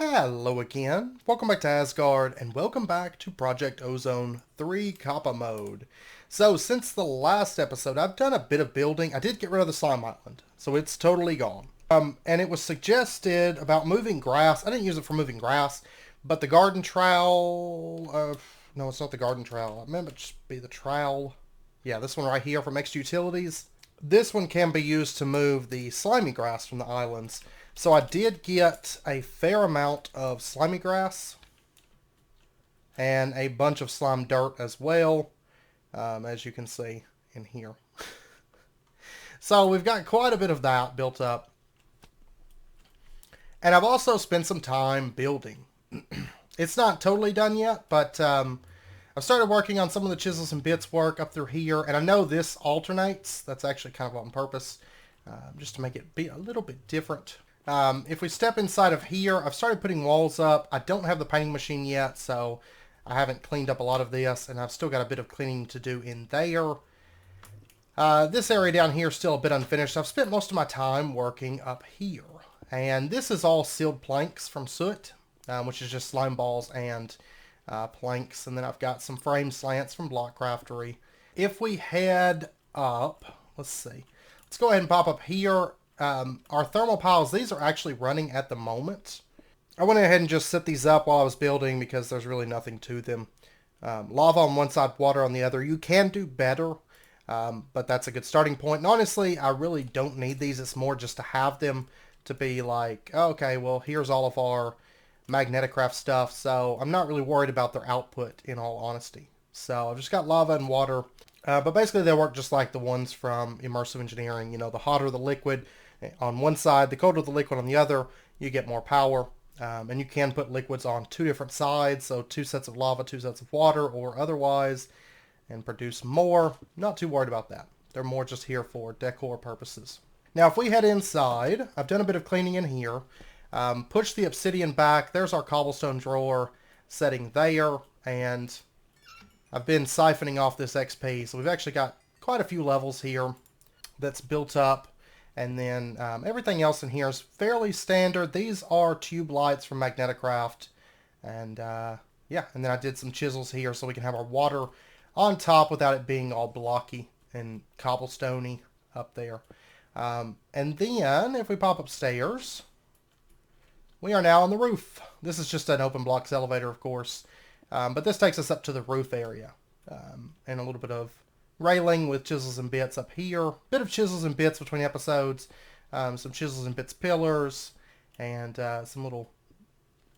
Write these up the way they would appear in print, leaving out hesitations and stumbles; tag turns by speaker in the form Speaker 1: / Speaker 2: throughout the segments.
Speaker 1: Hello again, welcome back to Asgard, and welcome back to Project Ozone 3 Kappa mode. So, since the last episode, I've done a bit of building. I did get rid of the slime island, so it's totally gone. And it was suggested about moving grass. I didn't use it for moving grass, but the garden trowel, no, it's not the garden trowel. I meant it should be the trowel. Yeah, this one right here from Extra Utilities. This one can be used to move the slimy grass from the islands. So I did get a fair amount of slimy grass and a bunch of slime dirt as well, as you can see in here. So we've got quite a bit of that built up. And I've also spent some time building. It's not totally done yet, but I've started working on some of the chisels and bits work up through here. And I know this alternates. That's actually kind of on purpose, just to make it be a little bit different. If we step inside of here, I've started putting walls up. I don't have the painting machine yet, so I haven't cleaned up a lot of this, and I've still got a bit of cleaning to do in there. This area down here is still a bit unfinished. I've spent most of my time working up here. And this is all sealed planks from soot, which is just slime balls and planks. And then I've got some frame slants from Block Craftery. If we head up, let's see. Let's go ahead and pop up here. Our thermal piles, these are actually running at the moment. I went ahead and just set these up while I was building because there's really nothing to them. Lava on one side, water on the other. You can do better, but that's a good starting point. And honestly, I really don't need these. It's more just to have them to be like, okay, well, here's all of our Magneticraft stuff. So I'm not really worried about their output, in all honesty. So I've just got lava and water. But basically, they work just like the ones from Immersive Engineering. You know, the hotter the liquid on one side, the colder the liquid on the other, you get more power. And you can put liquids on two different sides, so 2 sets of lava, 2 sets of water, or otherwise, and produce more. Not too worried about that. They're more just here for decor purposes. Now, if we head inside, I've done a bit of cleaning in here. Push the obsidian back. There's our cobblestone drawer setting there, and I've been siphoning off this XP, so we've actually got quite a few levels here that's built up. And then everything else in here is fairly standard. These are tube lights from Magneticraft. And yeah, and then I did some chisels here so we can have our water on top without it being all blocky and cobblestoney up there. And then if we pop upstairs, we are now on the roof. This is just an open blocks elevator, of course. But this takes us up to the roof area. And a little bit of railing with chisels and bits up here. Bit of chisels and bits between episodes. Some chisels and bits pillars. And some little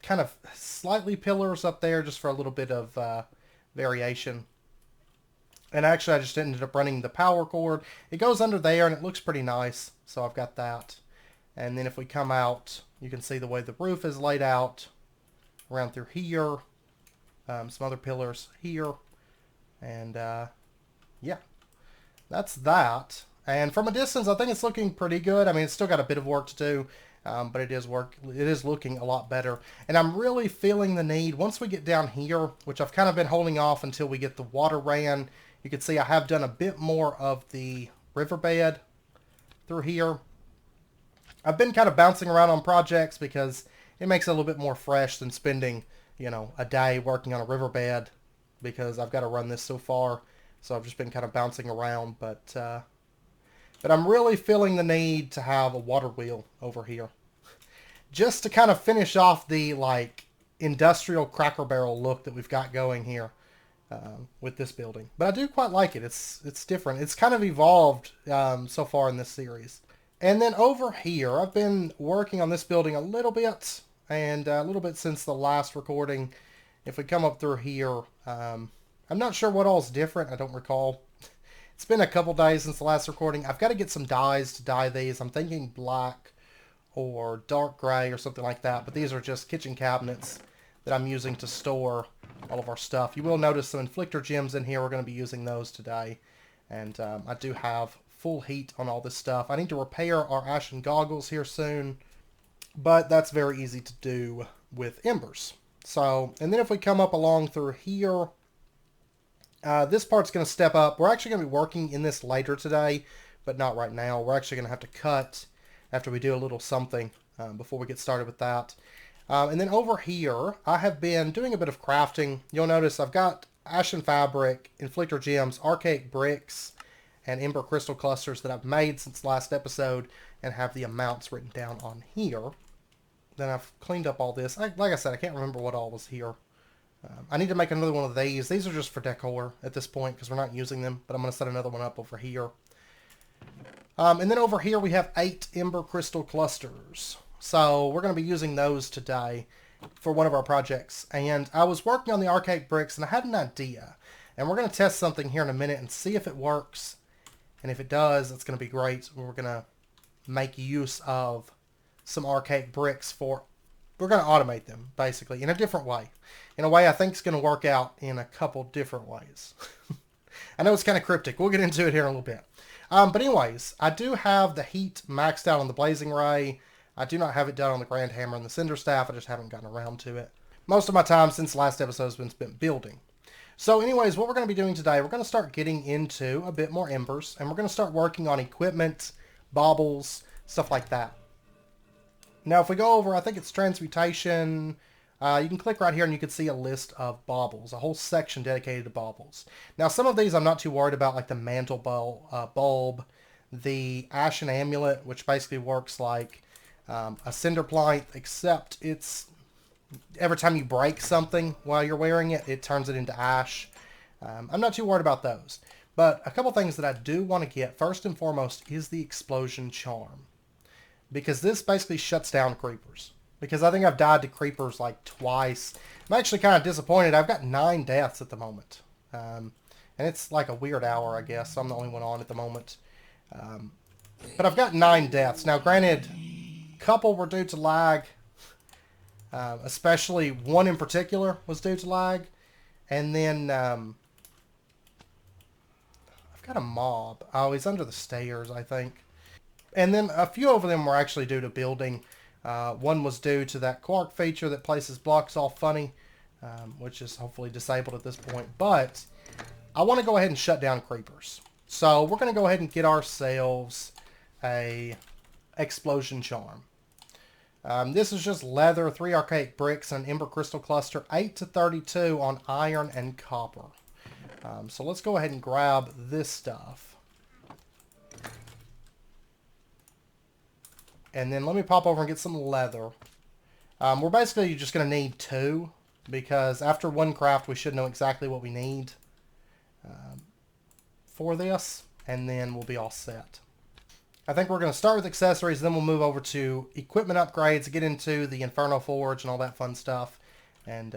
Speaker 1: kind of slightly pillars up there just for a little bit of variation. And actually I just ended up running the power cord. It goes under there and it looks pretty nice. So I've got that. And then if we come out, you can see the way the roof is laid out. Around through here. Some other pillars here. And yeah, that's that. And from a distance, I think it's looking pretty good. I mean, it's still got a bit of work to do, but it is looking a lot better. And I'm really feeling the need, once we get down here, which I've kind of been holding off until we get the water ran, you can see I have done a bit more of the riverbed through here. I've been kind of bouncing around on projects because it makes it a little bit more fresh than spending, you know, a day working on a riverbed because I've got to run this so far. So I've just been kind of bouncing around, but I'm really feeling the need to have a water wheel over here. Just to kind of finish off the, like, industrial Cracker Barrel look that we've got going here with this building. But I do quite like it. It's different. It's kind of evolved so far in this series. And then over here, I've been working on this building a little bit, and a little bit since the last recording. If we come up through here, I'm not sure what all's different. I don't recall. It's been a couple days since the last recording. I've got to get some dyes to dye these. I'm thinking black or dark gray or something like that. But these are just kitchen cabinets that I'm using to store all of our stuff. You will notice some inflictor gems in here. We're going to be using those today. And I do have full heat on all this stuff. I need to repair our Ashen goggles here soon. But that's very easy to do with Embers. So, and then if we come up along through here, this part's going to step up. We're actually going to be working in this later today, but not right now. We're actually going to have to cut after we do a little something before we get started with that. And then over here, I have been doing a bit of crafting. You'll notice I've got Ashen fabric, inflictor gems, archaic bricks, and ember crystal clusters that I've made since last episode and have the amounts written down on here. Then I've cleaned up all this. Like I said, I can't remember what all was here. I need to make another one of these. These are just for decor at this point because we're not using them, but I'm going to set another one up over here. And then over here we have 8 ember crystal clusters. So we're going to be using those today for one of our projects. And I was working on the archaic bricks and I had an idea. And we're going to test something here in a minute and see if it works. And if it does, it's going to be great. We're going to make use of some archaic bricks for... We're going to automate them, basically, in a different way. In a way I think is going to work out in a couple different ways. I know it's kind of cryptic. We'll get into it here in a little bit. But anyways, I do have the heat maxed out on the blazing ray. I do not have it done on the grand hammer and the cinder staff. I just haven't gotten around to it. Most of my time since the last episode has been spent building. So anyways, what we're going to be doing today, we're going to start getting into a bit more embers. And we're going to start working on equipment, baubles, stuff like that. Now, if we go over, I think it's transmutation, you can click right here and you can see a list of baubles, a whole section dedicated to baubles. Now, some of these I'm not too worried about, like the mantle bulb, the Ashen amulet, which basically works like a cinder plinth, except it's every time you break something while you're wearing it, it turns it into ash. I'm not too worried about those. But a couple things that I do want to get, first and foremost, is the explosion charm. Because this basically shuts down creepers. Because I think I've died to creepers like twice. I'm actually kind of disappointed. I've got 9 deaths at the moment. And it's like a weird hour, I guess. So I'm the only one on at the moment. But I've got 9 deaths. Now, granted, a couple were due to lag. Especially one in particular was due to lag. And then I've got a mob. Oh, he's under the stairs, I think. And then a few of them were actually due to building. One was due to that Quark feature that places blocks all funny, which is hopefully disabled at this point. But I want to go ahead and shut down creepers. So we're going to go ahead and get ourselves a explosion charm. This is just leather, 3 archaic bricks, and an ember crystal cluster, 8 to 32 on iron and copper. So let's go ahead and grab this stuff. And then let me pop over and get some leather. We're basically just going to need 2. Because after one craft, we should know exactly what we need for this. And then we'll be all set. I think we're going to start with accessories. Then we'll move over to equipment upgrades. Get into the Inferno forge and all that fun stuff. And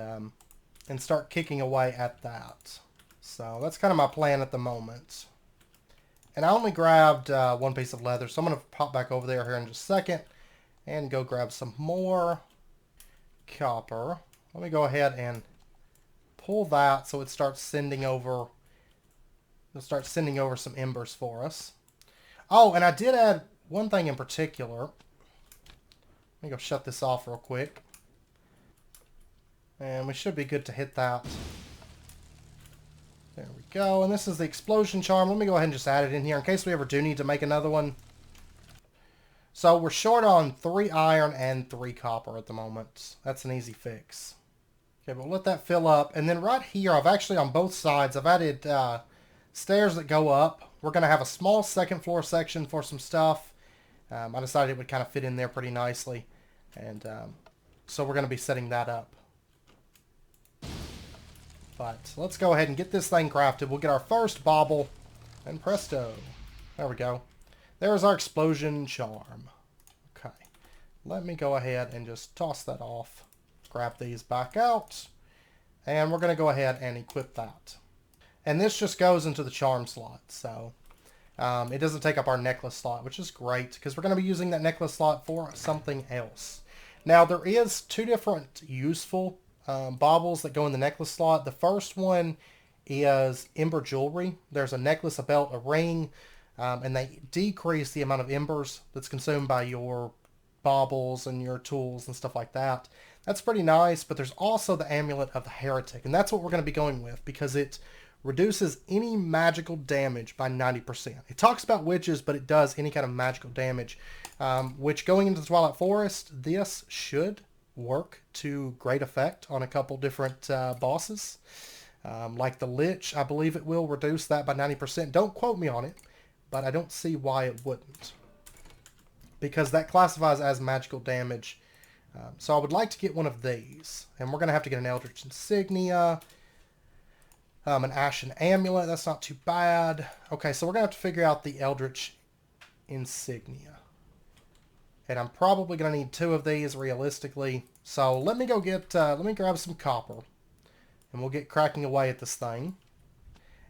Speaker 1: start kicking away at that. So that's kind of my plan at the moment. And I only grabbed 1 piece of leather, so I'm going to pop back over there here in just a second and go grab some more copper. Let me go ahead and pull that so it starts sending over. It'll start sending over some embers for us. Oh, and I did add one thing in particular. Let me go shut this off real quick. And we should be good to hit that. There we go. And this is the explosion charm. Let me go ahead and just add it in here in case we ever do need to make another one. So we're short on 3 iron and 3 copper at the moment. That's an easy fix. Okay, but we'll let that fill up. And then right here, I've actually on both sides, I've added stairs that go up. We're going to have a small second floor section for some stuff. I decided it would kind of fit in there pretty nicely. And so we're going to be setting that up. But let's go ahead and get this thing crafted. We'll get our first bauble. And presto. There we go. There's our explosion charm. Okay. Let me go ahead and just toss that off. Grab these back out. And we're going to go ahead and equip that. And this just goes into the charm slot. So it doesn't take up our necklace slot, which is great. Because we're going to be using that necklace slot for something else. Now there is 2 different useful baubles that go in the necklace slot. The first one is ember jewelry. There's a necklace, a belt, a ring, and they decrease the amount of embers that's consumed by your baubles and your tools and stuff like that. That's pretty nice, but there's also the amulet of the heretic, and that's what we're going to be going with because it reduces any magical damage by 90%. It talks about witches, but it does any kind of magical damage, which going into the Twilight Forest, this should work to great effect on a couple different bosses. Like the Lich, I believe it will reduce that by 90%. Don't quote me on it, but I don't see why it wouldn't. Because that classifies as magical damage. So I would like to get one of these. And we're going to have to get an Eldritch Insignia. An Ashen Amulet. That's not too bad. Okay, so we're going to have to figure out the Eldritch Insignia. And I'm probably going to need 2 of these realistically. So let me go get, let me grab some copper. And we'll get cracking away at this thing.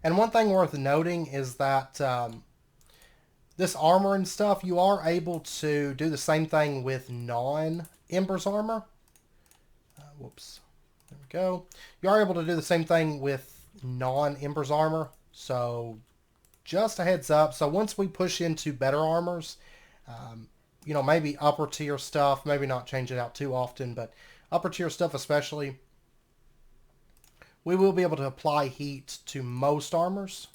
Speaker 1: And one thing worth noting is that this armor and stuff, you are able to do the same thing with non-Embers armor. Whoops. There we go. You are able to do the same thing with non-Embers armor. So just a heads up. So once we push into better armors, you know, maybe upper tier stuff, maybe not change it out too often, but upper tier stuff especially, we will be able to apply heat to most armors,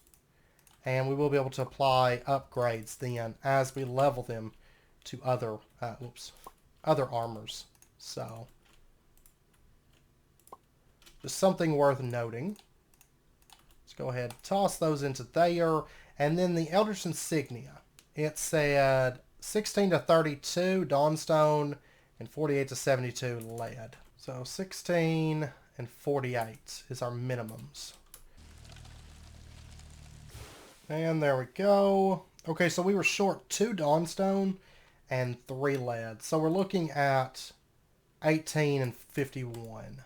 Speaker 1: and we will be able to apply upgrades then as we level them to other armors. So, just something worth noting. Let's go ahead and toss those into there, and then the Eldritch Insignia. It said 16 to 32 Dawnstone and 48 to 72 lead. So 16 and 48 is our minimums. And there we go. Okay, so we were short 2 Dawnstone and 3 lead. So we're looking at 18 and 51.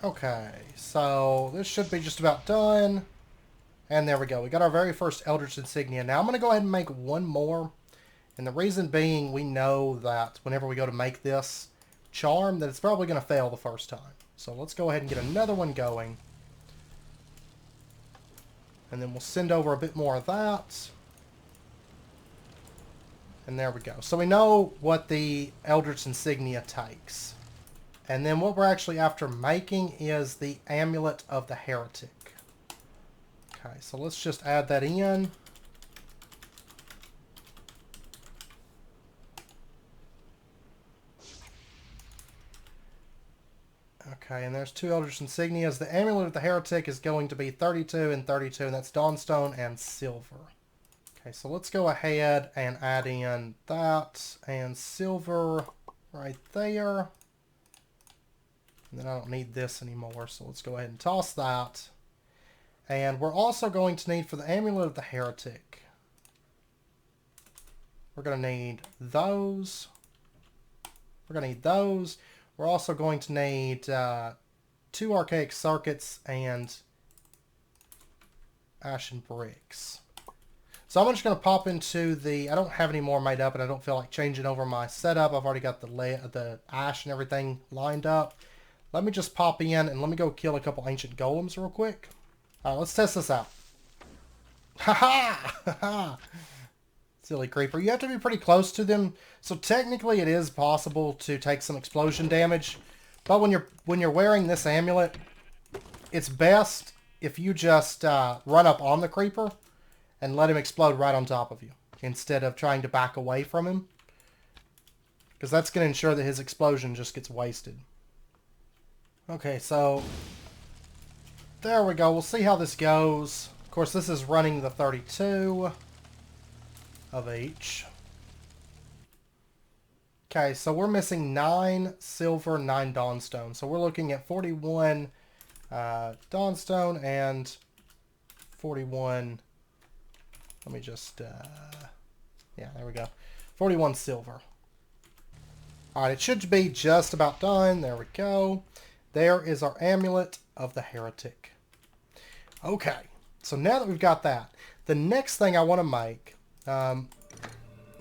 Speaker 1: Okay, so this should be just about done. And there we go. We got our very first Eldritch Insignia. Now I'm going to go ahead and make one more. And the reason being, we know that whenever we go to make this charm, that it's probably going to fail the first time. So let's go ahead and get another one going. And then we'll send over a bit more of that. And there we go. So we know what the Eldritch Insignia takes. And then what we're actually after making is the Amulet of the Heretic. Okay, so let's just add that in. Okay, and there's 2 Eldritch Insignias. The Amulet of the Heretic is going to be 32 and 32, and that's Dawnstone and Silver. Okay, so let's go ahead and add in that and Silver right there. And then I don't need this anymore, so let's go ahead and toss that. And we're also going to need, for the Amulet of the Heretic, we're going to need those. We're going to need those. We're also going to need 2 Archaic Circuits and Ashen Bricks. So I'm just going to pop into the... I don't have any more made up, and I don't feel like changing over my setup. I've already got the ash and everything lined up. Let me just pop in, and let me go kill a couple ancient golems real quick. Alright, let's test this out. Ha-ha! Ha-ha! Silly creeper. You have to be pretty close to them. So technically it is possible to take some explosion damage. But when you're wearing this amulet, it's best if you just run up on the creeper and let him explode right on top of you, instead of trying to back away from him. Because that's going to ensure that his explosion just gets wasted. Okay, so there we go. We'll see how this goes. Of course, this is running the 32 of each. Okay, so we're missing 9 silver, 9 Dawnstone. So we're looking at 41 Dawnstone and 41... Let me just... yeah, there we go. 41 silver. Alright, it should be just about done. There we go. There is our Amulet of the Heretic. Okay, so now that we've got that, the next thing I want to make...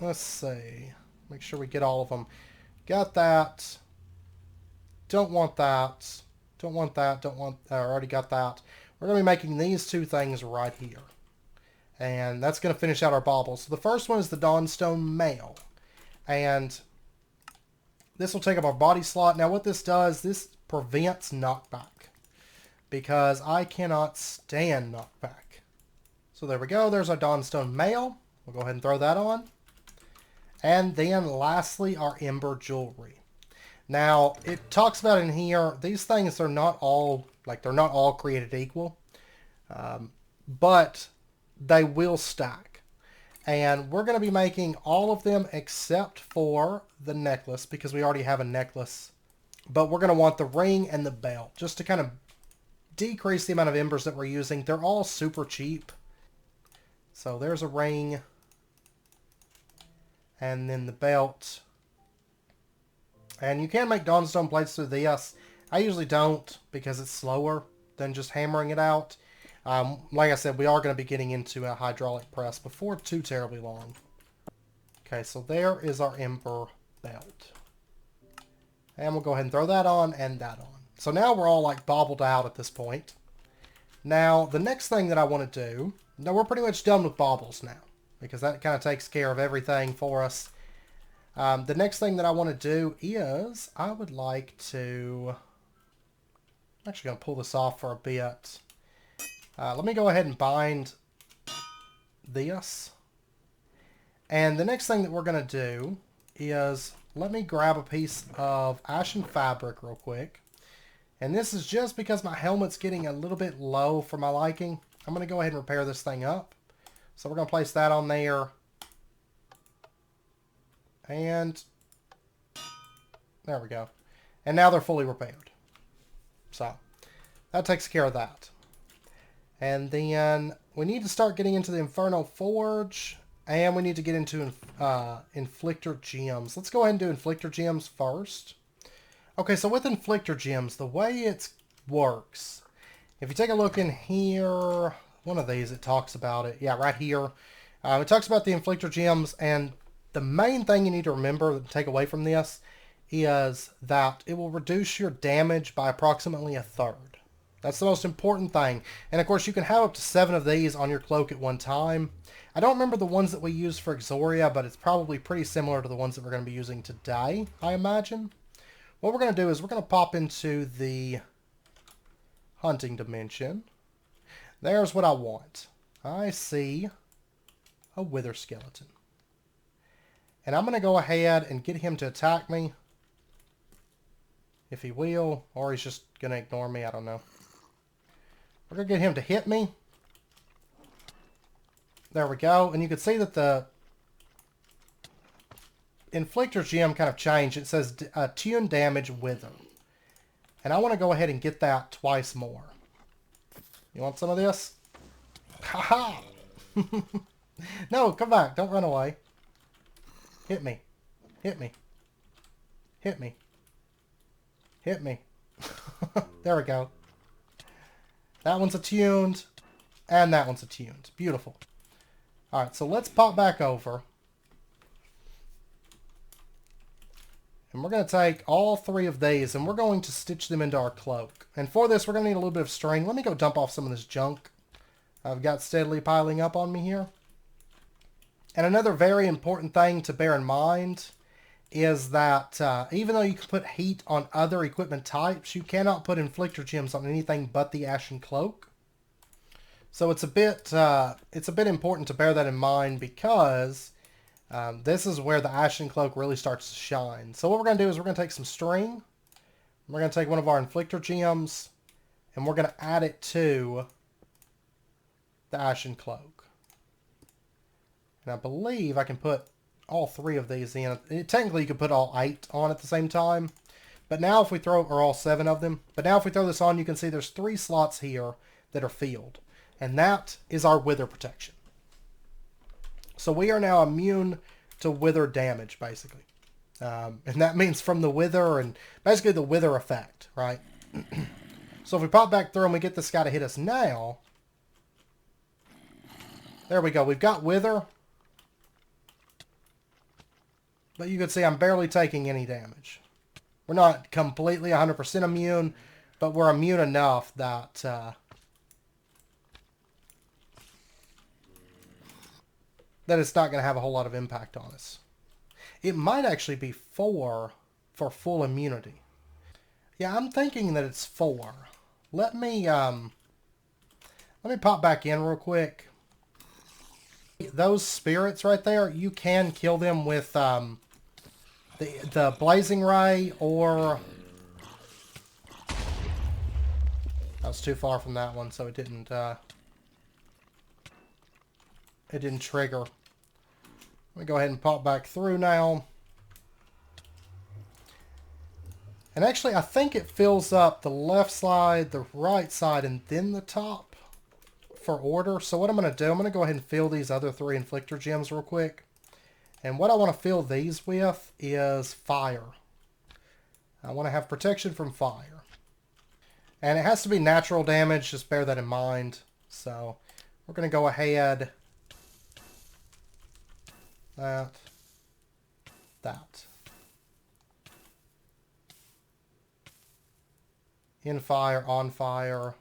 Speaker 1: let's see. Make sure we get all of them. Got that. Don't want that. Don't want that. Don't want... I already got that. We're going to be making these 2 things right here. And that's going to finish out our baubles. So the first one is the Dawnstone Mail. And this will take up our body slot. Now what this does, this prevents knockback. Because I cannot stand knockback. So there we go. There's our Dawnstone Mail. We'll go ahead and throw that on. And then lastly, our Ember Jewelry. Now, it talks about in here, these things are not all, like, they're not all created equal. But they will stack. And we're going to be making all of them except for the necklace, because we already have a necklace. But we're going to want the ring and the belt, just to kind of decrease the amount of embers that we're using. They're all super cheap. So there's a ring. And then the belt. And you can make dawnstone plates through this. I usually don't, because it's slower than just hammering it out. Like I said, we are going to be getting into a hydraulic press before too terribly long. Okay, so there is our ember belt. And we'll go ahead and throw that on and that on. So now we're all like bobbled out at this point. Now, the next thing that I want to do... Now, we're pretty much done with baubles now, because that kind of takes care of everything for us. The next thing that I want to do is I would like to... I'm actually going to pull this off for a bit. Let me go ahead and bind this. And the next thing that we're going to do is let me grab a piece of Ashen fabric real quick. And this is just because my helmet's getting a little bit low for my liking. I'm going to go ahead and repair this thing up. So we're going to place that on there. And there we go. And now they're fully repaired. So that takes care of that. And then we need to start getting into the Inferno Forge. And we need to get into Inflictor Gems. Let's go ahead and do Inflictor Gems first. Okay, so with Inflictor Gems, the way it works, if you take a look in here, one of these, it talks about it. Yeah, right here. It talks about the Inflictor Gems, and the main thing you need to remember, take away from this, is that it will reduce your damage by approximately 1/3. That's the most important thing. And of course, you can have up to 7 of these on your cloak at one time. I don't remember the ones that we used for Exoria, but it's probably pretty similar to the ones that we're going to be using today, I imagine. What we're going to do is we're going to pop into the hunting dimension. There's what I want. I see a wither skeleton. And I'm going to go ahead and get him to attack me. If he will, or he's just going to ignore me, I don't know. We're going to get him to hit me. There we go. And you can see that the Inflictor Gem kind of changed. It says Tune Damage Wither. And I want to go ahead and get that twice more. You want some of this? Haha! No, come back. Don't run away. Hit me. Hit me. Hit me. Hit me. There we go. That one's attuned. And that one's attuned. Beautiful. Alright, so let's pop back over. And we're going to take all 3 of these and we're going to stitch them into our cloak. And for this, we're going to need a little bit of string. Let me go dump off some of this junk I've got steadily piling up on me here. And another very important thing to bear in mind is that even though you can put heat on other equipment types, you cannot put Inflictor Gems on anything but the Ashen Cloak. So it's a bit important to bear that in mind, because this is where the Ashen Cloak really starts to shine. So what we're going to do is we're going to take some string. We're going to take one of our Inflictor Gems, and we're going to add it to the Ashen Cloak. And I believe I can put all 3 of these in. Technically, you could put all 8 on at the same time. But now if we throw, or all 7 of them. But now if we throw this on, you can see there's 3 slots here that are filled. And that is our wither protection. So we are now immune to wither damage, basically. And that means from the wither and basically the wither effect, right? So if we pop back through and we get this guy to hit us now. There we go. We've got wither. But you can see I'm barely taking any damage. We're not completely 100% immune, but we're immune enough that that it's not going to have a whole lot of impact on us. It might actually be 4 for full immunity. Yeah, I'm thinking that it's 4. Let me pop back in real quick. Those spirits right there, you can kill them with the the blazing ray, or I was too far from that one, so it didn't trigger. Let me go ahead and pop back through now. And actually, I think it fills up the left side, the right side, and then the top for order. So what I'm going to do, I'm going to go ahead and fill these other 3 inflictor gems real quick. And what I want to fill these with is fire. I want to have protection from fire. And it has to be natural damage, just bear that in mind. So we're going to go ahead, that. In fire, on fire.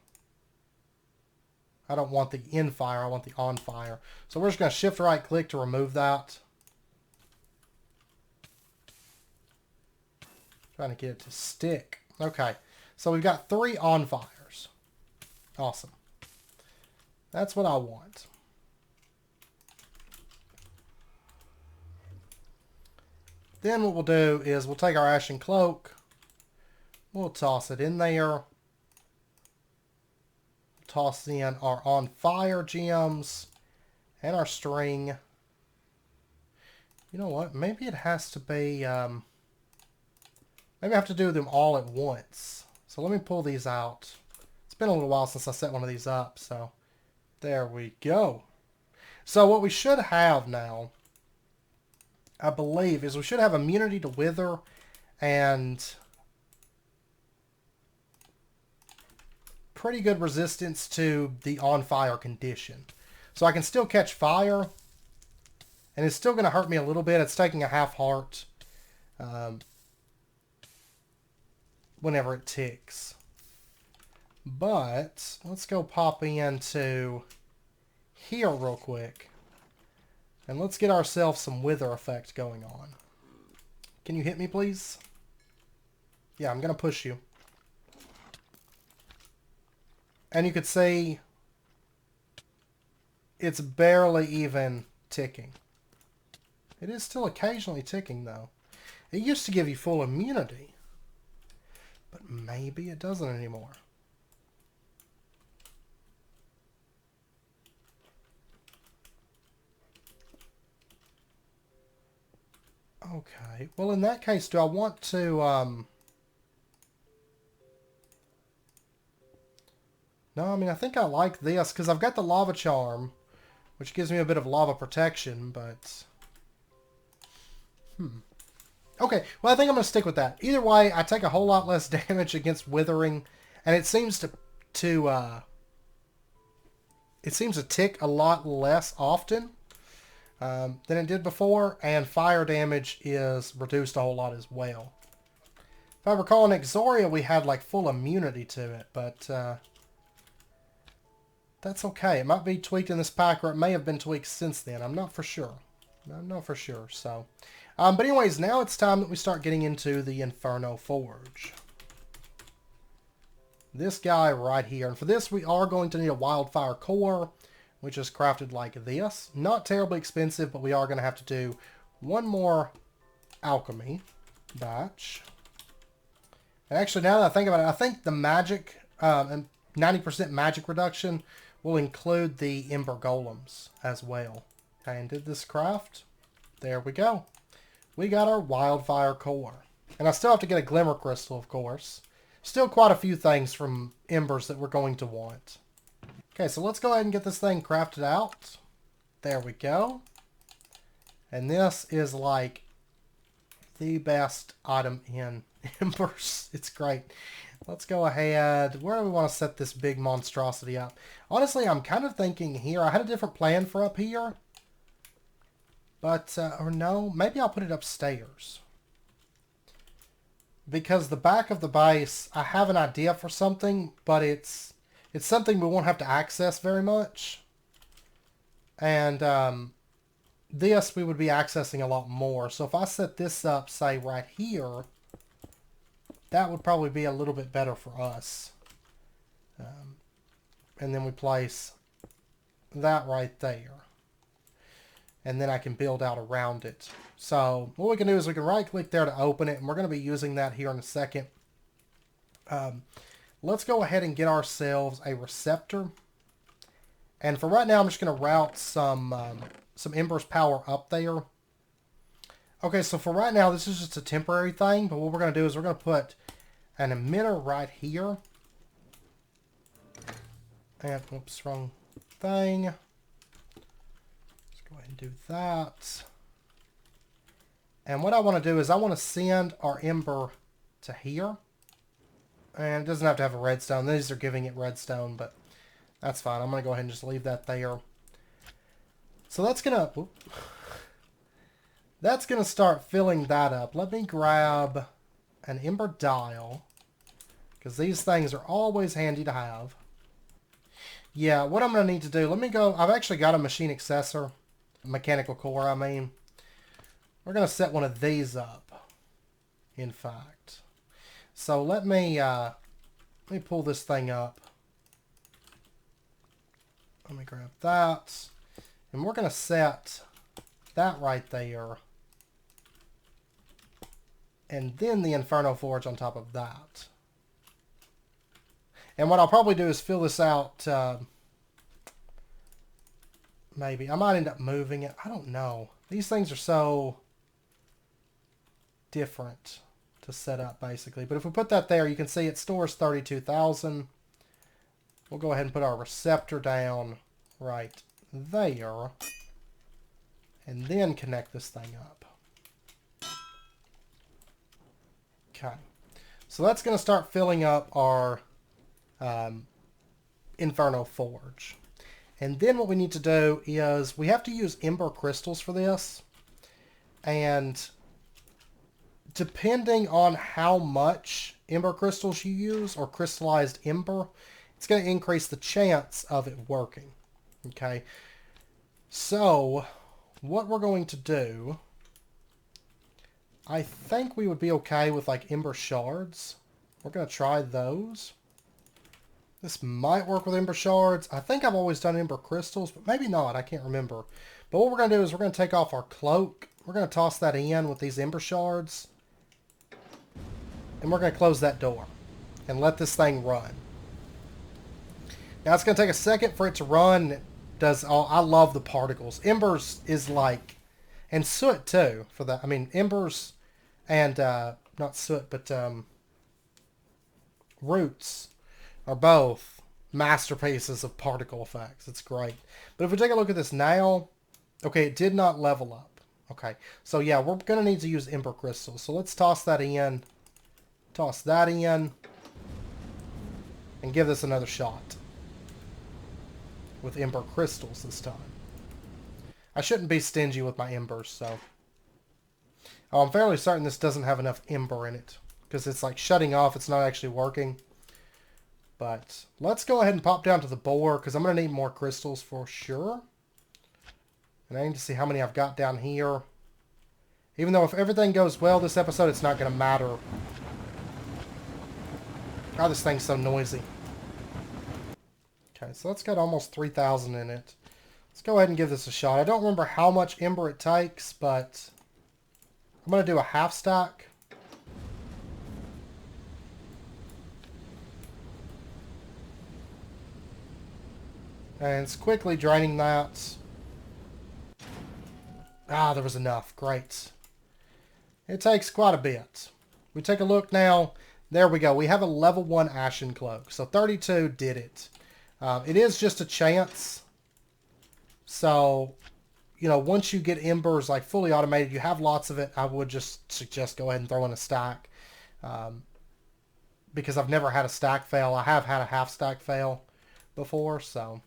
Speaker 1: I don't want the in fire, I want the on fire. So we're just going to shift right click to remove that. Trying to get it to stick. Okay, so we've got 3 on fires. Awesome. That's what I want. Then what we'll do is we'll take our Ashen cloak. We'll toss it in there. Toss in our on fire gems and our string. You know what? Maybe it has to be... maybe I have to do them all at once. So let me pull these out. It's been a little while since I set one of these up, so there we go. So what we should have now, I believe, is we should have immunity to wither and pretty good resistance to the on fire condition. So I can still catch fire, and it's still going to hurt me a little bit. It's taking a half heart whenever it ticks. But let's go pop into here real quick, and let's get ourselves some wither effect going on. Can you hit me, please? Yeah, I'm going to push you. And you could see it's barely even ticking. It is still occasionally ticking, though. It used to give you full immunity, but maybe it doesn't anymore. Okay, well in that case, do I want to... No, I mean, I think I like this, because I've got the lava charm, which gives me a bit of lava protection, but... Okay, well, I think I'm going to stick with that. Either way, I take a whole lot less damage against withering, and it seems to tick a lot less often than it did before, and fire damage is reduced a whole lot as well. If I recall, in Exoria, we had, like, full immunity to it, but... that's okay. It might be tweaked in this pack, or it may have been tweaked since then. I'm not for sure. I'm not for sure. So, but anyways, now it's time that we start getting into the Inferno Forge. This guy right here. And for this, we are going to need a wildfire core, which is crafted like this. Not terribly expensive, but we are going to have to do one more alchemy batch. And actually, now that I think about it, I think the magic, and 90% magic reduction will include the Ember Golems as well. Okay, and did this craft? There we go. We got our Wildfire Core. And I still have to get a Glimmer Crystal, of course. Still quite a few things from Embers that we're going to want. Okay, so let's go ahead and get this thing crafted out. There we go. And this is like the best item in Embers. It's great. Let's go ahead. Where do we want to set this big monstrosity up? Honestly, I'm kind of thinking here. I had a different plan for up here. But, or no, maybe I'll put it upstairs. Because the back of the base, I have an idea for something, but it's something we won't have to access very much. And this we would be accessing a lot more. So if I set this up, say, right here... that would probably be a little bit better for us. And then we place that right there. and then I can build out around it. So what we can do is we can right click there to open it, and we're going to be using that here in a second. Let's go ahead and get ourselves a receptor. And for right now, I'm just going to route some Embers power up there. Okay, so for right now, this is just a temporary thing, but what we're going to do is we're going to put an emitter right here. And, oops, wrong thing. Let's go ahead and do that. And what I want to do is I want to send our Ember to here. And it doesn't have to have a redstone. These are giving it redstone, but that's fine. I'm going to go ahead and just leave that there. So that's going to start filling that up. Let me grab an Ember dial, because these things are always handy to have. Yeah, what I'm going to need to do, let me go, I've actually got a machine accessor, mechanical core, I mean. We're going to set one of these up, in fact. So let me pull this thing up. Let me grab that. And we're going to set that right there. And then the Inferno Forge on top of that. And what I'll probably do is fill this out, maybe. I might end up moving it. I don't know. These things are so different to set up, basically. But if we put that there, you can see it stores 32,000. We'll go ahead and put our receptor down right there. And then connect this thing up. Okay. So that's going to start filling up our Inferno Forge. And then what we need to do is we have to use Ember crystals for this. And depending on how much Ember crystals you use, or crystallized Ember, it's going to increase the chance of it working. Okay. So what we're going to do, I think we would be okay with like Ember shards. We're going to try those. This might work with Ember shards. I think I've always done Ember crystals, but maybe not. I can't remember. But what we're going to do is we're going to take off our cloak. We're going to toss that in with these Ember shards. And we're going to close that door and let this thing run. Now it's going to take a second for it to run. It does all, I love the particles. Embers is like, and soot too for that. I mean, embers and not soot, but roots are both masterpieces of particle effects. It's great. But if we take a look at this now, okay, it did not level up. Okay, so yeah, we're going to need to use Ember crystals. So let's toss that in. Toss that in. And give this another shot. With Ember crystals this time. I shouldn't be stingy with my embers, so. Oh, I'm fairly certain this doesn't have enough Ember in it. Because it's like shutting off, it's not actually working. But let's go ahead and pop down to the bore, because I'm going to need more crystals for sure. And I need to see how many I've got down here. Even though if everything goes well this episode, it's not going to matter. God, this thing's so noisy. Okay, so that's got almost 3,000 in it. Let's go ahead and give this a shot. I don't remember how much Ember it takes, but I'm going to do a half stack. And it's quickly draining that. Ah, there was enough. Great. It takes quite a bit. We take a look now. There we go. We have a level 1 Ashen cloak. So 32 did it. It is just a chance. So, you know, once you get Embers like fully automated, you have lots of it. I would just suggest go ahead and throw in a stack. Because I've never had a stack fail. I have had a half stack fail before, so.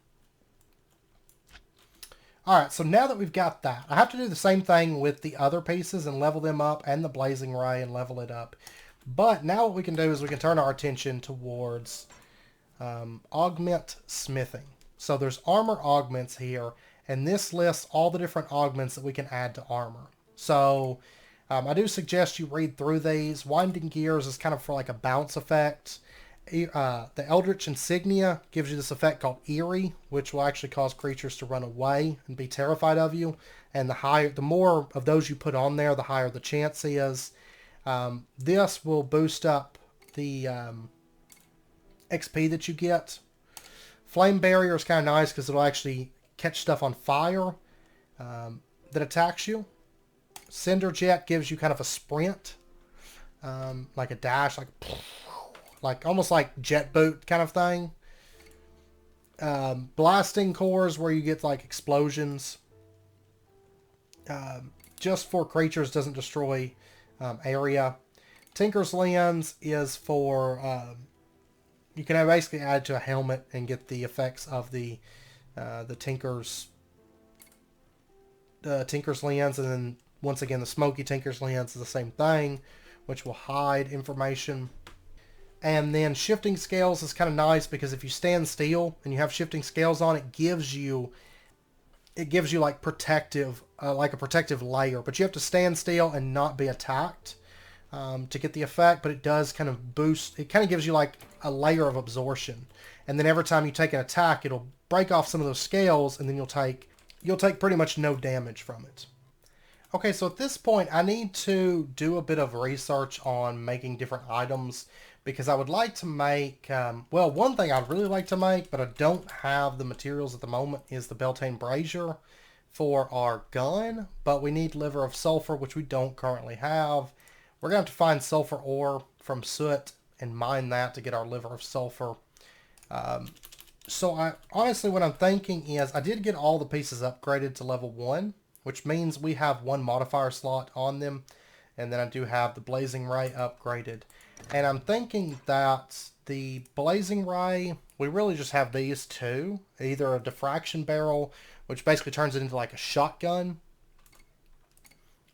Speaker 1: Alright, so now that we've got that, I have to do the same thing with the other pieces and level them up, and the Blazing Ray and level it up. But now what we can do is we can turn our attention towards augment smithing. So there's armor augments here, and this lists all the different augments that we can add to armor. So I do suggest you read through these. Winding gears is kind of for like a bounce effect, The Eldritch Insignia gives you this effect called Eerie, which will actually cause creatures to run away and be terrified of you. And the more of those you put on there, the higher the chance is. This will boost up the XP that you get. Flame Barrier is kind of nice because it'll actually catch stuff on fire that attacks you. Cinder Jet gives you kind of a sprint, like a dash, like almost like jet boot kind of thing. Blasting Cores where you get like explosions. Just for creatures, doesn't destroy area. Tinker's Lens is for you can basically add to a helmet and get the effects of the Tinker's Lens, and then once again the Smoky Tinker's Lens is the same thing, which will hide information. And then Shifting Scales is kind of nice because if you stand still and you have Shifting Scales on, it gives you like protective, like a protective layer. But you have to stand still and not be attacked to get the effect. But it does kind of boost. It kind of gives you like a layer of absorption. And then every time you take an attack, it'll break off some of those scales, and then you'll take pretty much no damage from it. Okay, so at this point, I need to do a bit of research on making different items because I would like to make, well, one thing I'd really like to make, but I don't have the materials at the moment, is the Beltane Brazier for our gun, but we need Liver of Sulfur, which we don't currently have. We're going to have to find sulfur ore from soot and mine that to get our Liver of Sulfur. So honestly, what I'm thinking is I did get all the pieces upgraded to level 1, which means we have one modifier slot on them. And then I do have the Blazing Ray upgraded. And I'm thinking that the Blazing Ray, we really just have these two. Either a diffraction barrel, which basically turns it into like a shotgun,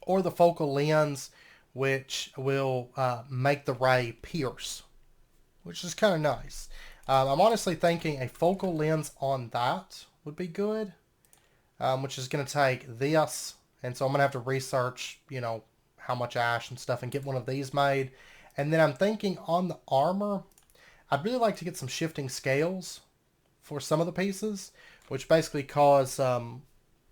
Speaker 1: or the focal lens, which will make the ray pierce, which is kind of nice. I'm honestly thinking a focal lens on that would be good, which is going to take this. And so I'm going to have to research, you know, how much ash and stuff and get one of these made. And then I'm thinking on the armor, I'd really like to get some shifting scales for some of the pieces, which basically cause,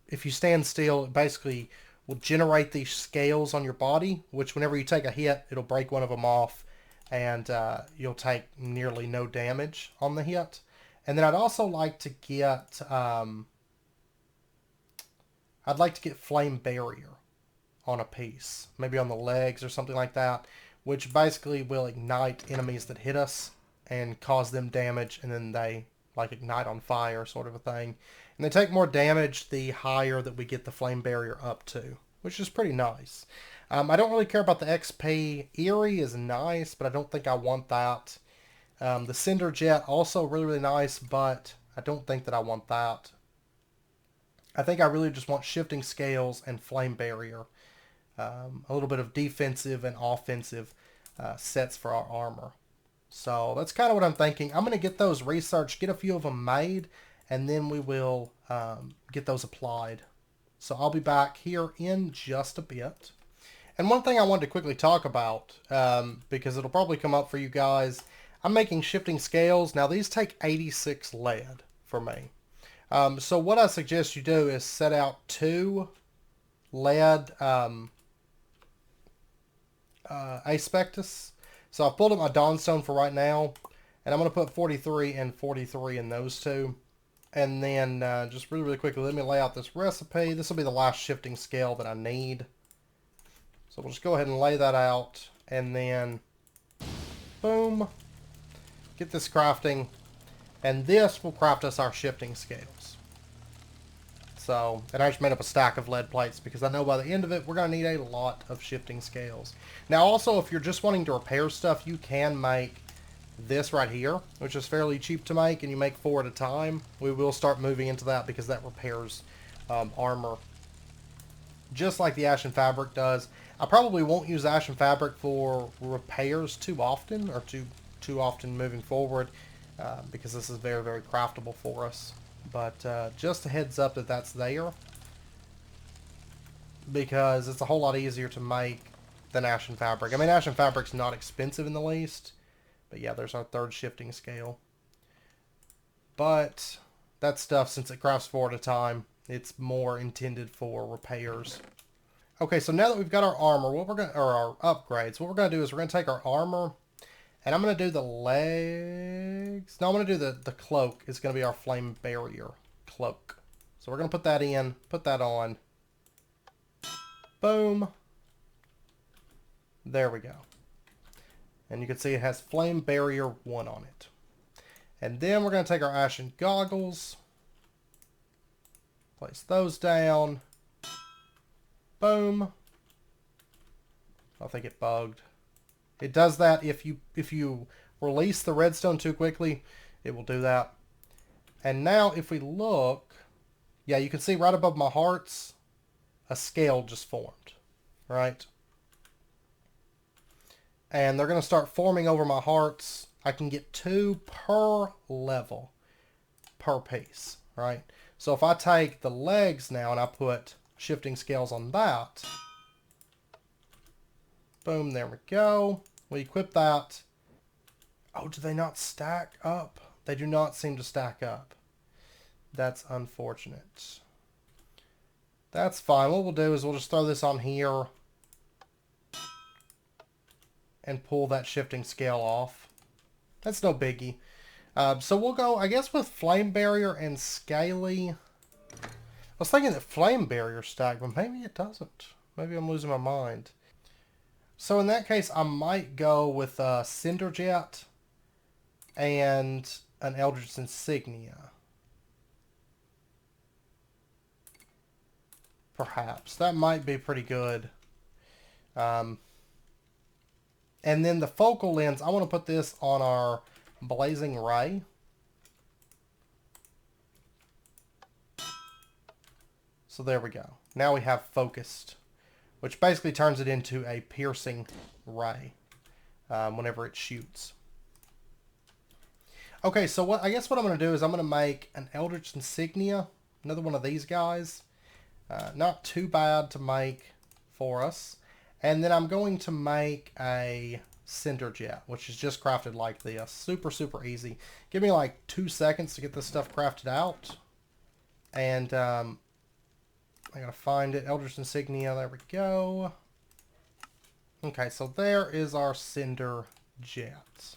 Speaker 1: if you stand still, it basically will generate these scales on your body, which whenever you take a hit, it'll break one of them off, and you'll take nearly no damage on the hit. And then I'd also like to get, Flame Barrier on a piece, maybe on the legs or something like that, which basically will ignite enemies that hit us and cause them damage, and then they like ignite on fire, sort of a thing. And they take more damage the higher that we get the Flame Barrier up to, which is pretty nice. I don't really care about the XP. Eerie is nice, but I don't think I want that. The Cinder Jet, also really, really nice, but I don't think that I want that. I think I really just want Shifting Scales and Flame Barrier. A little bit of defensive and offensive sets for our armor. So that's kind of what I'm thinking. I'm going to get those researched, get a few of them made, and then we will get those applied. So I'll be back here in just a bit. And one thing I wanted to quickly talk about, because it'll probably come up for you guys, I'm making shifting scales. Now these take 86 lead for me. So what I suggest you do is set out 2 lead aspectus. So I've pulled up my Dawnstone for right now, and I'm going to put 43 and 43 in those 2. And then just really, really quickly, let me lay out this recipe. This will be the last shifting scale that I need. So we'll just go ahead and lay that out, and then boom, get this crafting, and this will craft us our shifting scales. So, and I just made up a stack of lead plates because I know by the end of it, we're going to need a lot of shifting scales. Now also, if you're just wanting to repair stuff, you can make this right here, which is fairly cheap to make, and you make 4 at a time. We will start moving into that because that repairs armor just like the Ashen Fabric does. I probably won't use Ashen Fabric for repairs too often, or too often moving forward, because this is very, very craftable for us. But just a heads up that that's there, because it's a whole lot easier to make than Ashen Fabric. I mean, Ashen Fabric's not expensive in the least, But yeah, there's our third shifting scale. But that stuff, since it crafts 4 at a time, it's more intended for repairs. Okay, so now that we've got our armor, what we're gonna, or our upgrades, what we're gonna do is we're gonna take our armor, and I'm gonna do the legs. No, I'm gonna do the cloak. It's gonna be our flame barrier cloak. So we're gonna put that in, put that on. Boom. There we go. And you can see it has flame barrier 1 on it. And then we're gonna take our Ashen goggles, place those down. Boom. I think it bugged. It does that if you release the redstone too quickly, it will do that. And now if we look, yeah, you can see right above my hearts, a scale just formed, right? And they're going to start forming over my hearts. I can get 2 per level, per piece, right? So if I take the legs now and I put shifting scales on that, boom, there we go. We equip that. Oh, do they not stack up? They do not seem to stack up. That's unfortunate. That's fine. What we'll do is we'll just throw this on here and pull that shifting scale off. That's no biggie. So we'll go, I guess, with flame barrier and scaly. I was thinking that flame barrier stacked, but maybe it doesn't. Maybe I'm losing my mind. So in that case, I might go with a Cinder Jet and an Eldritch Insignia. Perhaps. That might be pretty good. And then the focal lens, I want to put this on our Blazing Ray. So there we go. Now we have focused, which basically turns it into a piercing ray whenever it shoots. Okay, so I guess what I'm going to do is I'm going to make an Eldritch Insignia, another one of these guys. Not too bad to make for us. And then I'm going to make a Cinder Jet, which is just crafted like this. Super, super easy. Give me like 2 seconds to get this stuff crafted out. And I gotta find it. Eldritch Insignia, there we go. Okay, so there is our Cinder Jet.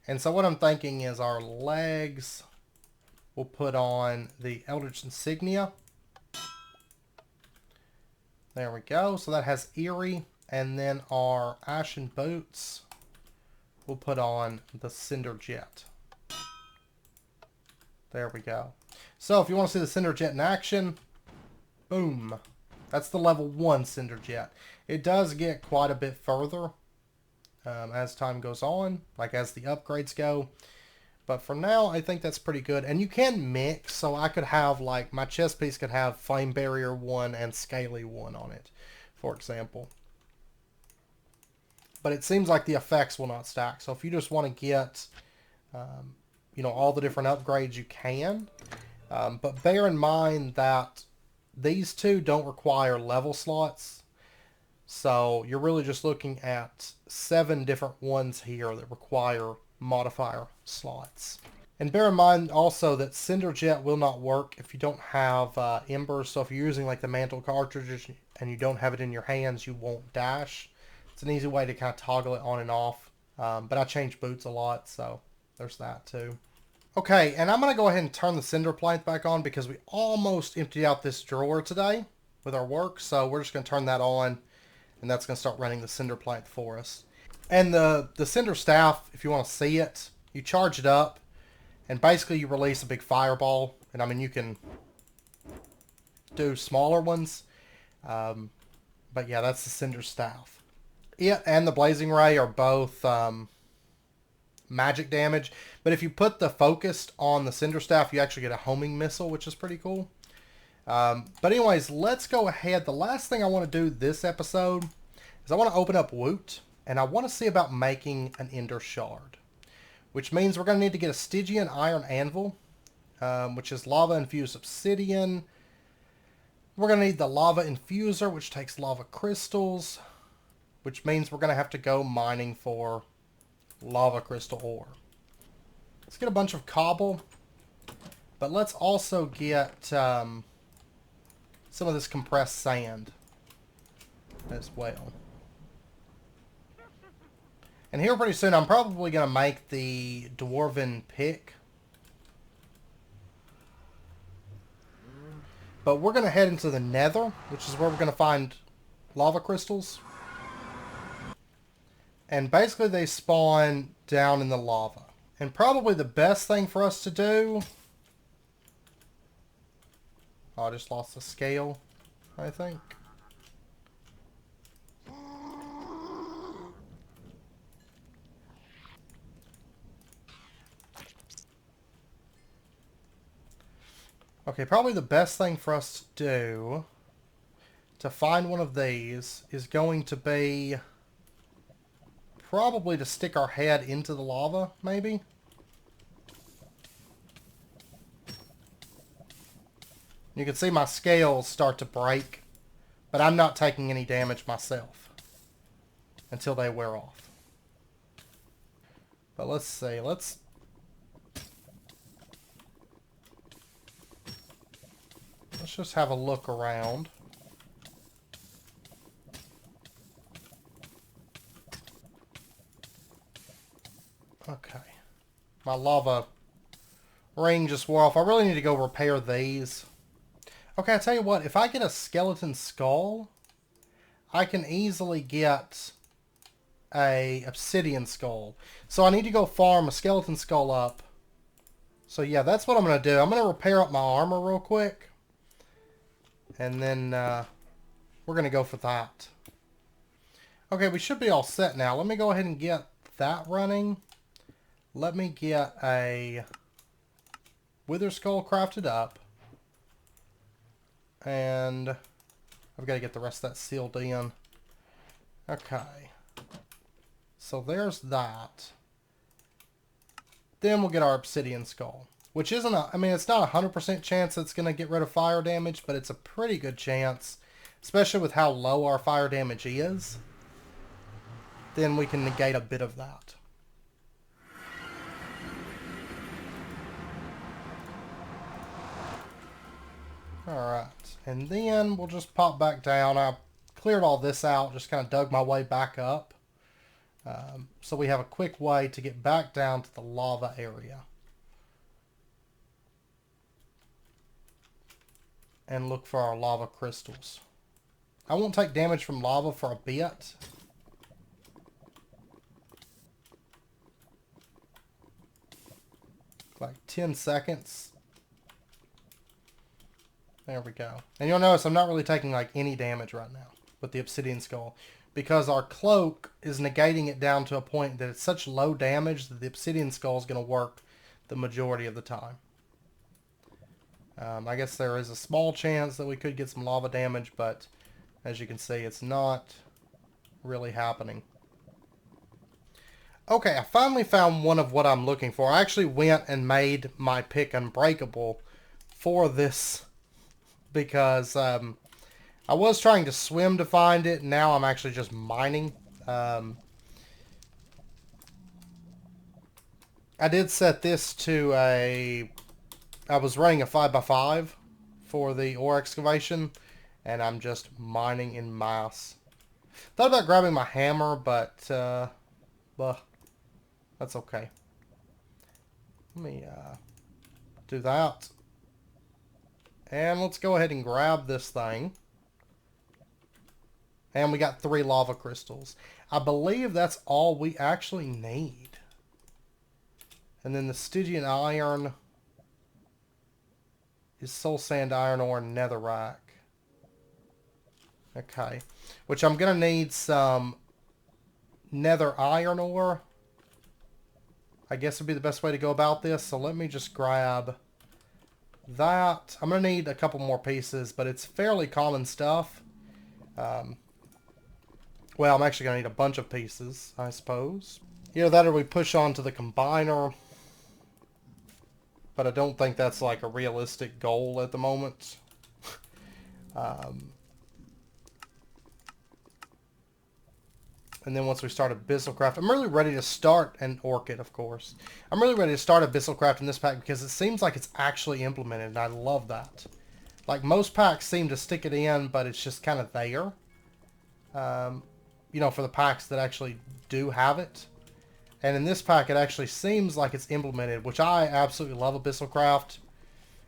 Speaker 1: And so what I'm thinking is our legs, we'll put on the Eldritch Insignia. There we go. So that has Eerie. And then our Ashen boots, we'll put on the Cinder Jet. There we go. So if you want to see the Cinder Jet in action, boom. That's the level 1 Cinder Jet. It does get quite a bit further as time goes on, like as the upgrades go. But for now, I think that's pretty good. And you can mix, so I could have, like, my chest piece could have Flame Barrier 1 and Scaly 1 on it, for example. But it seems like the effects will not stack. So if you just want to get, you know, all the different upgrades, you can. But bear in mind that these two don't require level slots. So you're really just looking at 7 different ones here that require modifier slots. And bear in mind also that Cinder Jet will not work if you don't have Embers. So if you're using like the mantle cartridges and you don't have it in your hands, you won't dash. It's an easy way to kind of toggle it on and off. But I change boots a lot, so there's that too. Okay, and I'm going to go ahead and turn the cinder plank back on because we almost emptied out this drawer today with our work. So we're just going to turn that on, and that's going to start running the cinder plank for us. And the cinder staff, if you want to see it, you charge it up, and basically you release a big fireball. And I mean, you can do smaller ones. But yeah, that's the cinder staff. It and the blazing ray are both magic damage, but if you put the focused on the cinder staff, you actually get a homing missile, which is pretty cool. But anyways, let's go ahead. The last thing I want to do this episode is I want to open up Woot, and I want to see about making an ender shard, which means we're going to need to get a Stygian iron anvil, which is lava infused obsidian. We're going to need the lava infuser, which takes lava crystals, which means we're going to have to go mining for lava crystal ore. Let's get a bunch of cobble. But let's also get some of this compressed sand as well. And here pretty soon I'm probably going to make the dwarven pick. But we're going to head into the nether, which is where we're going to find lava crystals. And basically they spawn down in the lava. And probably the best thing for us to do... Oh, I just lost the scale, I think. Okay, probably the best thing for us to do to find one of these is going to be probably to stick our head into the lava, maybe. You can see my scales start to break, but I'm not taking any damage myself until they wear off. But let's see, let's just have a look around. Okay. My lava ring just wore off. I really need to go repair these. Okay, I tell you what, if I get a skeleton skull, I can easily get a obsidian skull. So I need to go farm a skeleton skull up. So yeah, that's what I'm going to do. I'm going to repair up my armor real quick. And then we're going to go for that. Okay, we should be all set now. Let me go ahead and get that running. Let me get a wither skull crafted up. And I've got to get the rest of that sealed in. Okay. So there's that. Then we'll get our obsidian skull. Which isn't a... I mean, it's not a 100% chance it's going to get rid of fire damage, but it's a pretty good chance. Especially with how low our fire damage is. Then we can negate a bit of that. Alright. And then we'll just pop back down. I cleared all this out. Just kind of dug my way back up. So we have a quick way to get back down to the lava area. And look for our lava crystals. I won't take damage from lava for a bit. Like 10 seconds. There we go. And you'll notice I'm not really taking like any damage right now with the obsidian skull. Because our cloak is negating it down to a point that it's such low damage that the obsidian skull is going to work the majority of the time. I guess there is a small chance that we could get some lava damage, but as you can see, it's not really happening. Okay, I finally found one of what I'm looking for. I actually went and made my pick unbreakable for this because I was trying to swim to find it. Now I'm actually just mining. I did set this to a... I was running a 5x5 for the ore excavation, and I'm just mining in mass. Thought about grabbing my hammer, but that's okay. Let me do that. And let's go ahead and grab this thing. And we got 3 lava crystals. I believe that's all we actually need. And then the Stygian iron is soul sand, iron ore, and netherrack. Okay. Which I'm going to need some nether iron ore. I guess would be the best way to go about this. So let me just grab that. I'm going to need a couple more pieces, but it's fairly common stuff. Well, I'm actually going to need a bunch of pieces, I suppose. Either that or we push on to the combiner. But I don't think that's like a realistic goal at the moment. And then once we start Abyssalcraft, I'm really ready to start an Orchid, of course. I'm really ready to start Abyssalcraft in this pack because it seems like it's actually implemented, and I love that. Like, most packs seem to stick it in, but it's just kind of there. You know, for the packs that actually do have it. And in this pack, it actually seems like it's implemented, which I absolutely love Abyssalcraft.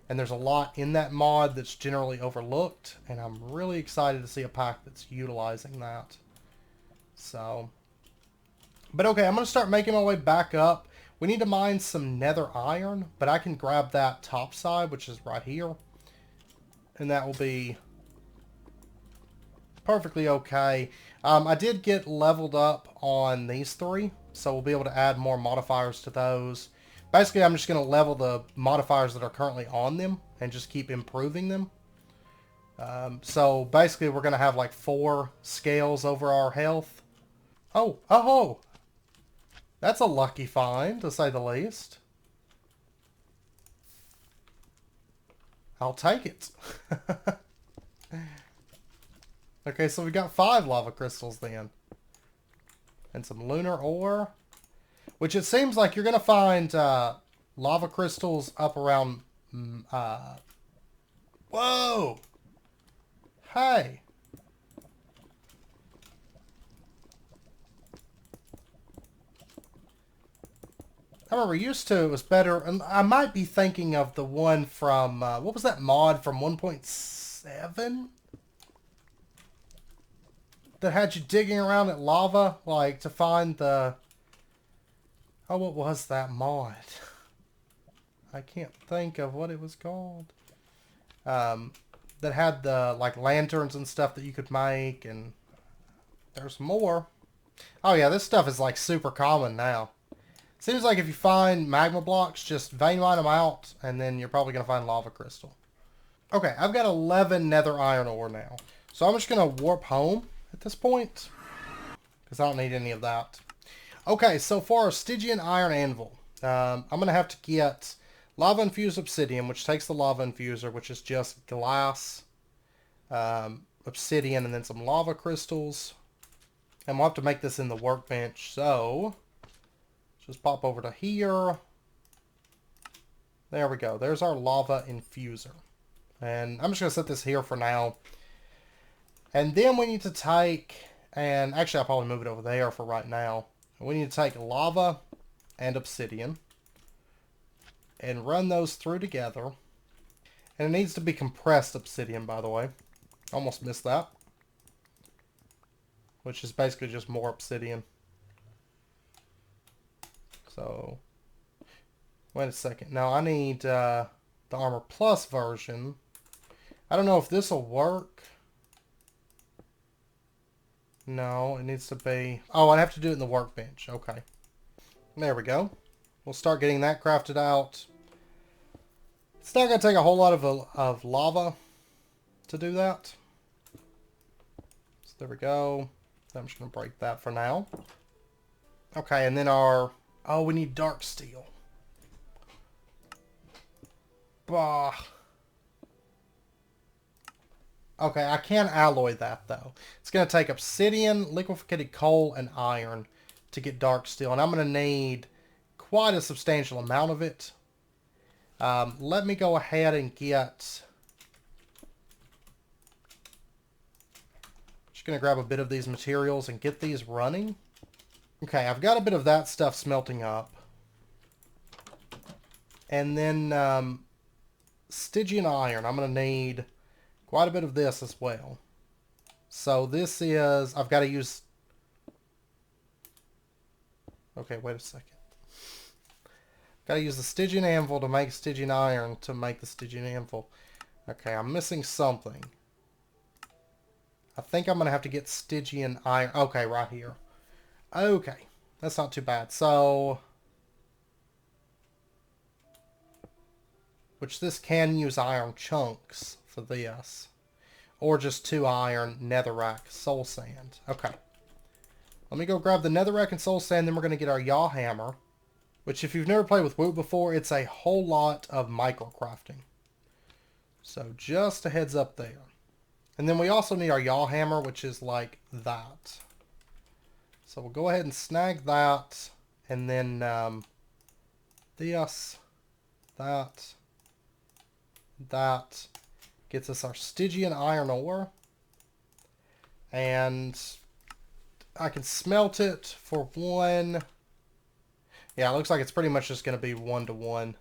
Speaker 1: And there's a lot in that mod that's generally overlooked, and I'm really excited to see a pack that's utilizing that. So, but okay, I'm going to start making my way back up. We need to mine some nether iron, but I can grab that top side, which is right here. And that will be perfectly okay. I did get leveled up on these three, so we'll be able to add more modifiers to those. Basically, I'm just going to level the modifiers that are currently on them and just keep improving them. So basically, we're going to have like 4 scales over our health. Oh, oh, that's a lucky find, to say the least. I'll take it. Okay, so we got 5 lava crystals then. And some lunar ore. Which it seems like you're going to find lava crystals up around... Whoa! Hey! I remember used to, it was better. And I might be thinking of the one from... what was that mod from 1.7? That had you digging around at lava, like, to find the... Oh, what was that mod? I can't think of what it was called. That had the, like, lanterns and stuff that you could make, and there's more. Oh yeah, this stuff is, like, super common now. Seems like if you find magma blocks, just vein mine them out, and then you're probably going to find lava crystal. Okay, I've got 11 nether iron ore now. So I'm just going to warp home at this point, because I don't need any of that. Okay, so for our Stygian Iron Anvil, I'm going to have to get Lava Infused Obsidian, which takes the Lava Infuser, which is just glass, obsidian, and then some lava crystals. And we'll have to make this in the workbench, so just pop over to here. There we go. There's our Lava Infuser. And I'm just going to set this here for now. And then we need to take, and actually I'll probably move it over there for right now. We need to take lava and obsidian and run those through together. And it needs to be compressed obsidian, by the way. Almost missed that. Which is basically just more obsidian. So, wait a second. Now I need the Armor Plus version. I don't know if this will work. No, it needs to be... Oh, I'd have to do it in the workbench. Okay. There we go. We'll start getting that crafted out. It's not going to take a whole lot of lava to do that. So there we go. I'm just going to break that for now. Okay, and then our... Oh, we need dark steel. Bah. Okay, I can't alloy that, though. It's going to take obsidian, liquefied coal, and iron to get dark steel. And I'm going to need quite a substantial amount of it. Let me go ahead and get... Just going to grab a bit of these materials and get these running. Okay, I've got a bit of that stuff smelting up. And then Stygian iron. I'm going to need... quite a bit of this as well. So this is... I've got to use... Okay, wait a second. Got to use the Stygian anvil to make Stygian iron to make the Stygian anvil. Okay, I'm missing something. I think I'm going to have to get Stygian iron. Okay, right here. Okay, that's not too bad. So... Which this can use iron chunks for this. Or just 2 iron, netherrack, soul sand. Okay. Let me go grab the netherrack and soul sand, then we're going to get our yaw hammer. Which, if you've never played with Woot before, it's a whole lot of microcrafting. So, just a heads up there. And then we also need our yaw hammer, which is like that. So we'll go ahead and snag that. And then this, that gets us our Stygian iron ore. And I can smelt it for 1. Yeah, it looks like it's pretty much just going to be 1-to-1.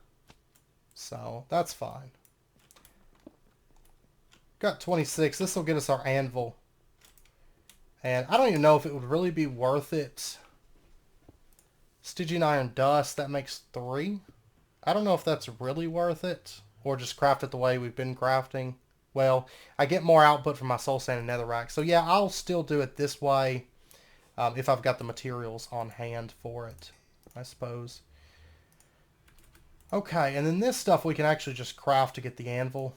Speaker 1: So that's fine. Got 26. This will get us our anvil. And I don't even know if it would really be worth it. Stygian iron dust, that makes 3. I don't know if that's really worth it. Or just craft it the way we've been crafting. Well, I get more output from my soul sand and netherrack. So yeah, I'll still do it this way. If I've got the materials on hand for it, I suppose. Okay, and then this stuff we can actually just craft to get the anvil.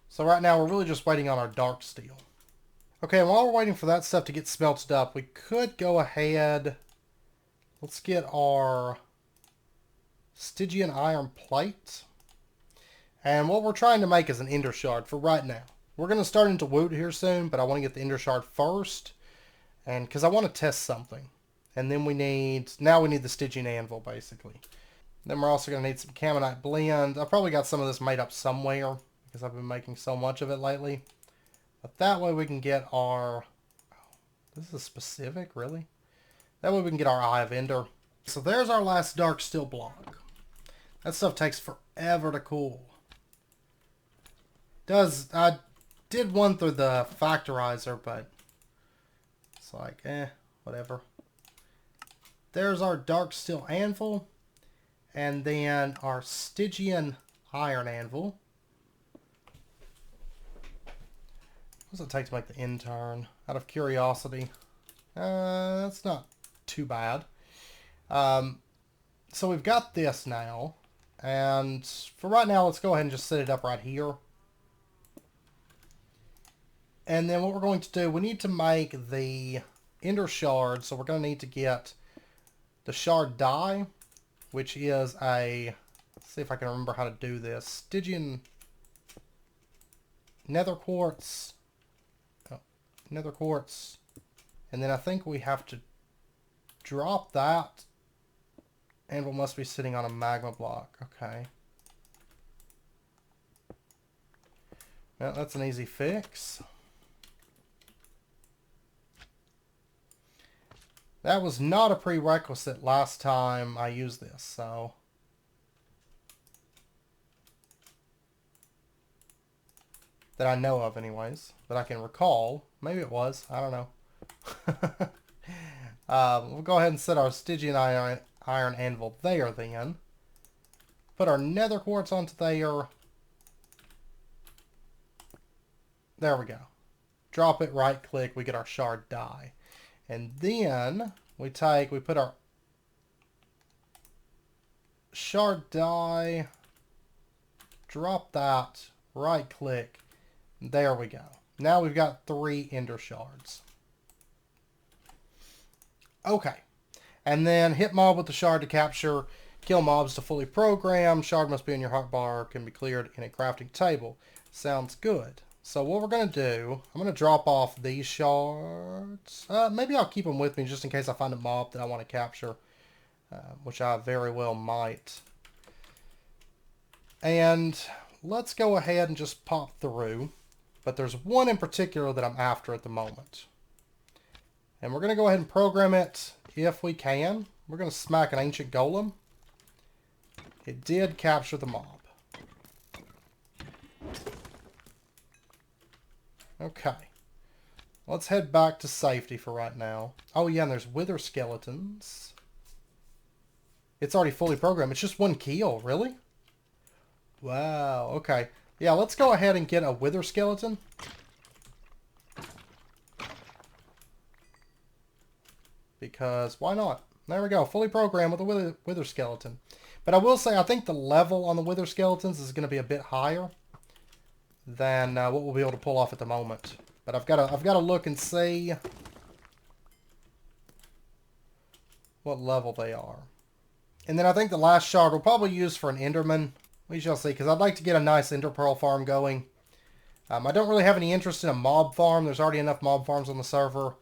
Speaker 1: So right now we're really just waiting on our dark steel. Okay, and while we're waiting for that stuff to get smelted up, we could go ahead. Let's get our Stygian iron plate. And what we're trying to make is an ender shard for right now. We're going to start into Woot here soon, but I want to get the ender shard first. And because I want to test something. And then now we need the Stygian anvil, basically. Then we're also going to need some Camonite blend. I probably got some of this made up somewhere, because I've been making so much of it lately. But that way we can get our... This is specific, really? That way we can get our Eye of Ender. So there's our last dark steel block. That stuff takes forever to cool. I did one through the factorizer, but... It's like, whatever. There's our dark steel anvil. And then our Stygian iron anvil. What does it take to make the intern? Out of curiosity. That's not too bad. So we've got this now. And for right now, let's go ahead and just set it up right here. And then what we're going to do, we need to make the ender shard. So we're going to need to get the shard dye, which is a, let's see if I can remember how to do this. Stygian nether quartz. Nether quartz. And then I think we have to drop that. Anvil must be sitting on a magma block. Okay. Well, that's an easy fix. That was not a prerequisite last time I used this, so... That I know of, anyways. That I can recall. Maybe it was. I don't know. We'll go ahead and set our Stygian iron anvil there, then. Put our nether quartz onto there. There we go. Drop it, right-click, we get our shard dye. And then we put our shard dye, drop that, right click, there we go. Now we've got 3 ender shards. Okay, and then hit mob with the shard to capture, kill mobs to fully program, shard must be in your hotbar, can be cleared in a crafting table. Sounds good. So what we're going to do, I'm going to drop off these shards. Maybe I'll keep them with me just in case I find a mob that I want to capture, which I very well might. And let's go ahead and just pop through. But there's one in particular that I'm after at the moment. And we're going to go ahead and program it if we can. We're going to smack an ancient golem. It did capture the mob. Okay, let's head back to safety for right now. Oh yeah, and there's wither skeletons. It's already fully programmed. It's just 1 kill, really? Wow, okay. Yeah, let's go ahead and get a wither skeleton. Because why not? There we go, fully programmed with a wither skeleton. But I will say, I think the level on the wither skeletons is going to be a bit higher than what we'll be able to pull off at the moment. But I've got to look and see what level they are. And then I think the last shard we'll probably use for an enderman. We shall see, because I'd like to get a nice ender pearl farm going. I don't really have any interest in a mob farm. There's already enough mob farms on the server.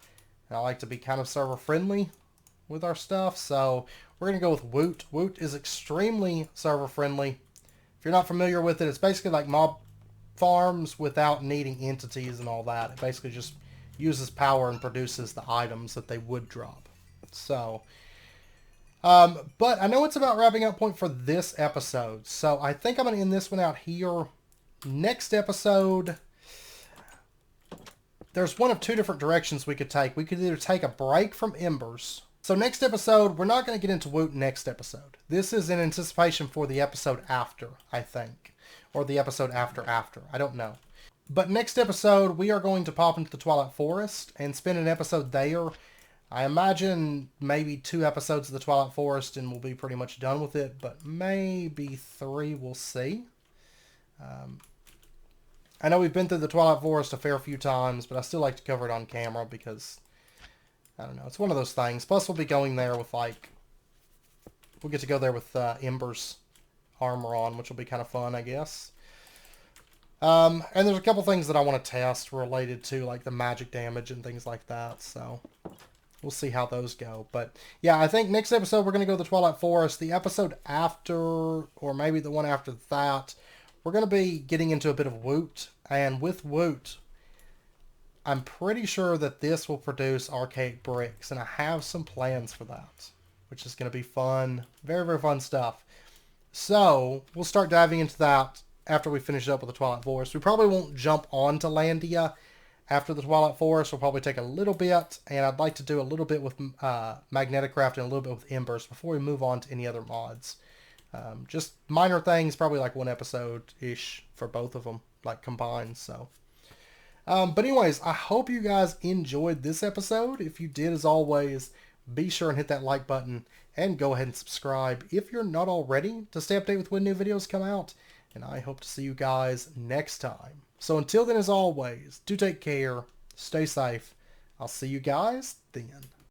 Speaker 1: And I like to be kind of server friendly with our stuff. So we're going to go with Woot. Woot is extremely server friendly. If you're not familiar with it, it's basically like mob farms without needing entities and all that. It basically just uses power and produces the items that they would drop. So, but I know it's about wrapping up point for this episode. So I think I'm going to end this one out here. Next episode, there's one of two different directions we could take. We could either take a break from Embers. So next episode, we're not going to get into Woot next episode. This is in anticipation for the episode after, I think. Or the episode after. I don't know. But next episode, we are going to pop into the Twilight Forest and spend an episode there. I imagine maybe 2 episodes of the Twilight Forest and we'll be pretty much done with it. But maybe 3, we'll see. I know we've been through the Twilight Forest a fair few times, but I still like to cover it on camera because, I don't know, it's one of those things. Plus, we'll be going there with, like, we'll get to go there with Embers armor on, which will be kind of fun, I guess. And there's a couple things that I want to test related to, like, the magic damage and things like that, so we'll see how those go. But, yeah, I think next episode we're going to go to the Twilight Forest. The episode after, or maybe the one after that, we're going to be getting into a bit of Woot. And with Woot, I'm pretty sure that this will produce archaic bricks. And I have some plans for that, which is going to be fun. Very, very fun stuff. So, we'll start diving into that after we finish up with the Twilight Forest. We probably won't jump onto Landia after the Twilight Forest. We'll probably take a little bit. And I'd like to do a little bit with Magnetic Craft and a little bit with Embers before we move on to any other mods. Just minor things, probably like 1 episode-ish for both of them, like combined, so. But anyways, I hope you guys enjoyed this episode. If you did, as always, be sure and hit that like button and go ahead and subscribe if you're not already to stay updated with when new videos come out. And I hope to see you guys next time. So until then, as always, do take care, stay safe. I'll see you guys then.